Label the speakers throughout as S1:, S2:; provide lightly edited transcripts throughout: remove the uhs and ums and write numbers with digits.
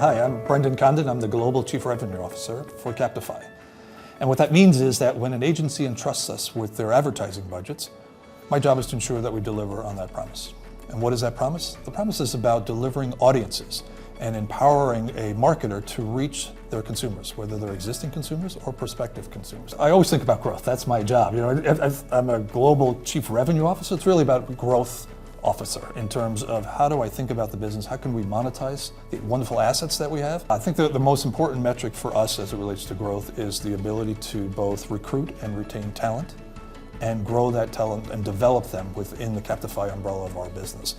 S1: Hi, I'm Brendan Condon. I'm the Global Chief Revenue Officer for Captify. And what that means is that when an agency entrusts us with their advertising budgets, my job is to ensure that we deliver on that promise. And what is that promise? The promise is about delivering audiences and empowering a marketer to reach their consumers, whether they're existing consumers or prospective consumers. I always think about growth. That's my job. I'm a Global Chief Revenue Officer. It's really about growth officer in terms of how do I think about the business, how can we monetize the wonderful assets that we have. I think that the most important metric for us as it relates to growth is the ability to both recruit and retain talent and grow that talent and develop them within the Captify umbrella of our business.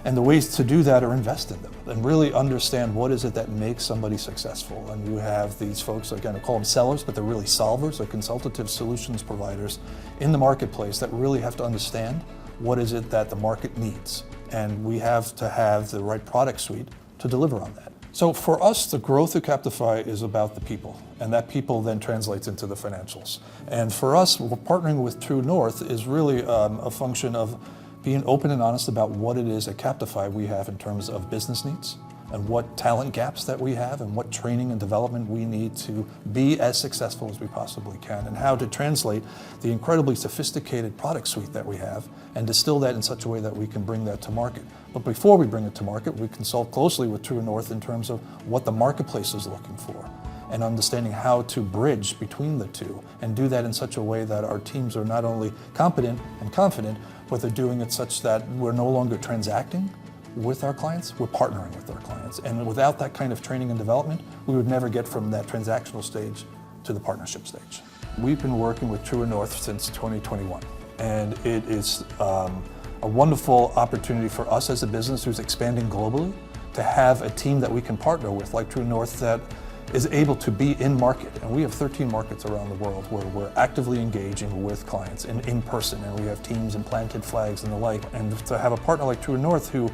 S1: And the ways to do that are invest in them and really understand what is it that makes somebody successful. And you have these folks, again, I call them sellers, but they're really solvers or consultative solutions providers in the marketplace that really have to understand what is it that the market needs. And we have to have the right product suite to deliver on that. So for us, the growth of Captify is about the people, and that people then translates into the financials. And for us, we're partnering with True North is really a function of being open and honest about what it is at Captify we have in terms of business needs and what talent gaps that we have and what training and development we need to be as successful as we possibly can, and how to translate the incredibly sophisticated product suite that we have and distill that in such a way that we can bring that to market. But before we bring it to market, we consult closely with True North in terms of what the marketplace is looking for and understanding how to bridge between the two and do that in such a way that our teams are not only competent and confident, but they're doing it such that we're no longer transacting with our clients, we're partnering with our clients. And without that kind of training and development, we would never get from that transactional stage to the partnership stage. We've been working with True North since 2021, and it is a wonderful opportunity for us as a business who's expanding globally to have a team that we can partner with, like True North, that is able to be in market. And we have 13 markets around the world where we're actively engaging with clients in person, and we have teams and planted flags and the like. And to have a partner like True North who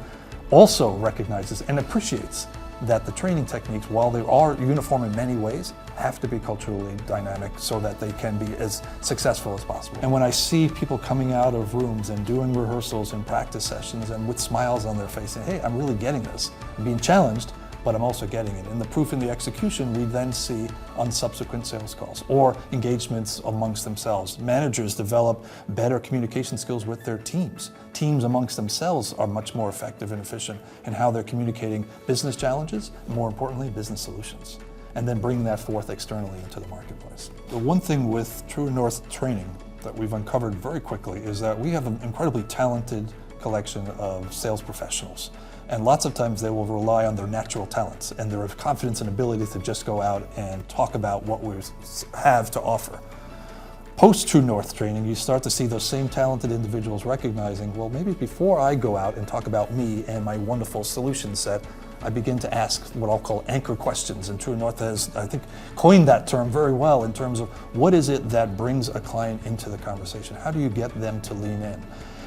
S1: also recognizes and appreciates that the training techniques, while they are uniform in many ways, have to be culturally dynamic so that they can be as successful as possible. And when I see people coming out of rooms and doing rehearsals and practice sessions and with smiles on their face saying, hey, I'm really getting this, I'm being challenged, but I'm also getting it. And the proof in the execution we then see on subsequent sales calls or engagements amongst themselves. Managers develop better communication skills with their teams. Teams amongst themselves are much more effective and efficient in how they're communicating business challenges, and more importantly, business solutions, and then bringing that forth externally into the marketplace. The one thing with True North training that we've uncovered very quickly is that we have an incredibly talented collection of sales professionals. And lots of times they will rely on their natural talents and their confidence and ability to just go out and talk about what we have to offer. Post True North training, you start to see those same talented individuals recognizing, well, maybe before I go out and talk about me and my wonderful solution set, I begin to ask what I'll call anchor questions. And True North has, I think, coined that term very well in terms of what is it that brings a client into the conversation? How do you get them to lean in?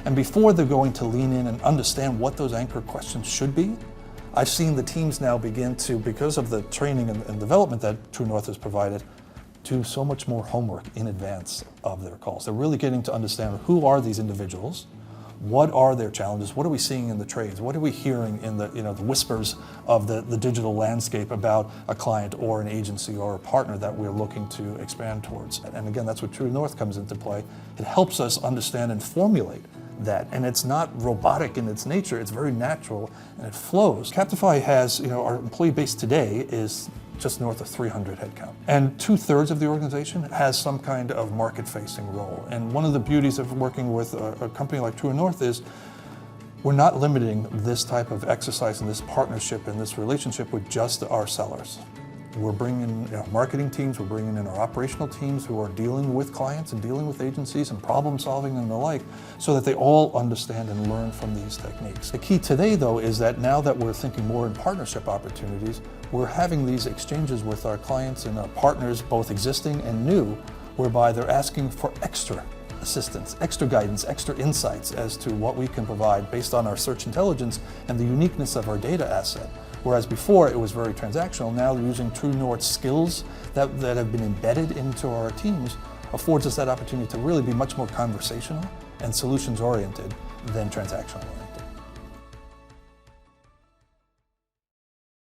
S1: And before they're going to lean in and understand what those anchor questions should be, I've seen the teams now begin to, because of the training and development that True North has provided, do so much more homework in advance of their calls. They're really getting to understand who are these individuals, what are their challenges, what are we seeing in the trades, what are we hearing in the whispers of the digital landscape about a client or an agency or a partner that we're looking to expand towards. And again, that's what True North comes into play. It helps us understand and formulate that, and it's not robotic in its nature, it's very natural and it flows. Captify has, our employee base today is just north of 300 headcount. And 2/3 of the organization has some kind of market-facing role. And one of the beauties of working with a company like True North is we're not limiting this type of exercise and this partnership and this relationship with just our sellers. We're bringing in our marketing teams, we're bringing in our operational teams who are dealing with clients and dealing with agencies and problem solving and the like, so that they all understand and learn from these techniques. The key today, though, is that now that we're thinking more in partnership opportunities, we're having these exchanges with our clients and our partners, both existing and new, whereby they're asking for extra assistance, extra guidance, extra insights as to what we can provide based on our search intelligence and the uniqueness of our data asset. Whereas before it was very transactional, now using True North skills that have been embedded into our teams affords us that opportunity to really be much more conversational and solutions oriented than transactional.